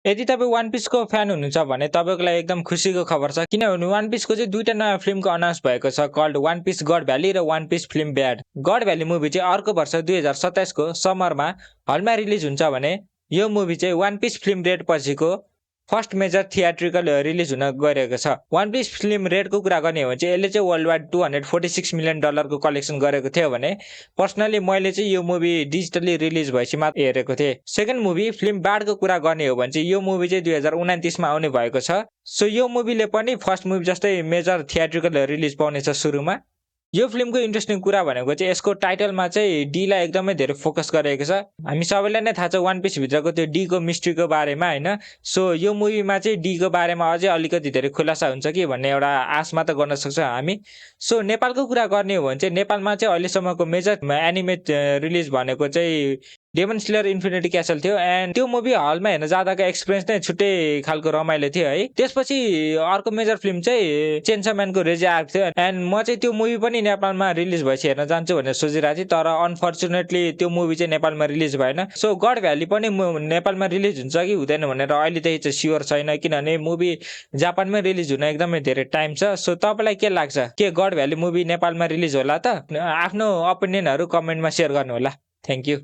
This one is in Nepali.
यदि तपाईँ वान पिसको फ्यान हुनुहुन्छ भने तपाईँको लागि एकदम खुसीको खबर छ, किनभने वान पिसको चाहिँ 2टा नयाँ फिल्मको अनाउन्स भएको छ, called one piece God Valley र वान पिस फिल्म ब्याड। गड भ्याली मुभी चाहिँ अर्को वर्ष 2027 को समरमा हलमा रिलिज हुन्छ भने यो मुभी चाहिँ वान पिस फिल्म रेड पछिको फर्स्ट मेजर थिएट्रिकल रिलिज हुन गइरहेको छ। वान पिस फिल्म रेडको कुरा गर्ने हो भने चाहिँ यसले चाहिँ वर्ल्ड वाइड $246 मिलियन को कलेक्सन गरेको थियो भने पर्सनली मैले चाहिँ यो मुभी डिजिटली रिलिज भएपछि मात्र हेरेको थिएँ। सेकेन्ड मुभी फिल्म बाडको कुरा गर्ने हो भने चाहिँ यो मुभी चाहिँ 2029 मा आउने भएको छ। सो यो मुभीले पनि फर्स्ट मुभी जस्तै मेजर थिएट्रिकल रिलिज पाउनेछ सुरुमा। यो फिल्मको इन्ट्रेस्टिङ कुरा भनेको चाहिँ यसको टाइटलमा चाहिँ डीलाई एकदमै धेरै फोकस गरेको छ। हामी सबैलाई नै थाहा छ वान पिस भित्रको त्यो डीको मिस्ट्रीको बारेमा हैन। सो यो मुभीमा चाहिँ डीको बारेमा अझै अलिकति धेरै खुलासा हुन्छ कि भन्ने एउटा आश मात्र गर्न सक्छौँ हामी। सो नेपालको कुरा गर्ने हो भने चाहिँ नेपालमा चाहिँ अहिलेसम्मको मेजर एनिमे रिलिज भनेको चाहिँ डेमन स्लेयर इन्फिनिटी क्यासल थियो एन्ड त्यो मुभी हलमा हेर्न जाँदाको एक्सपिरियन्स नै छुट्टै खालको रमाइलो थियो है। त्यसपछि अर्को मेजर फिल्म चाहिँ चेन्सो म्यानको रेजे आएको थियो एन्ड म चाहिँ त्यो मुभी पनि नेपालमा रिलिज भएपछि हेर्न जान्छु भनेर सोचिरहेको थिएँ, तर अनफर्चुनेटली त्यो मुभी चाहिँ नेपालमा रिलिज भएन। सो गड भ्याली पनि नेपालमा रिलिज हुन्छ कि हुँदैन भनेर अहिले चाहिँ स्योर छैन, किनभने मुभी जापानमै रिलिज हुन एकदमै धेरै टाइम छ। सो तपाईँलाई के लाग्छ, के गड भ्याली मुभी नेपालमा रिलिज होला त? आफ्नो ओपिनियनहरू कमेन्टमा सेयर गर्नु होला। Thank you.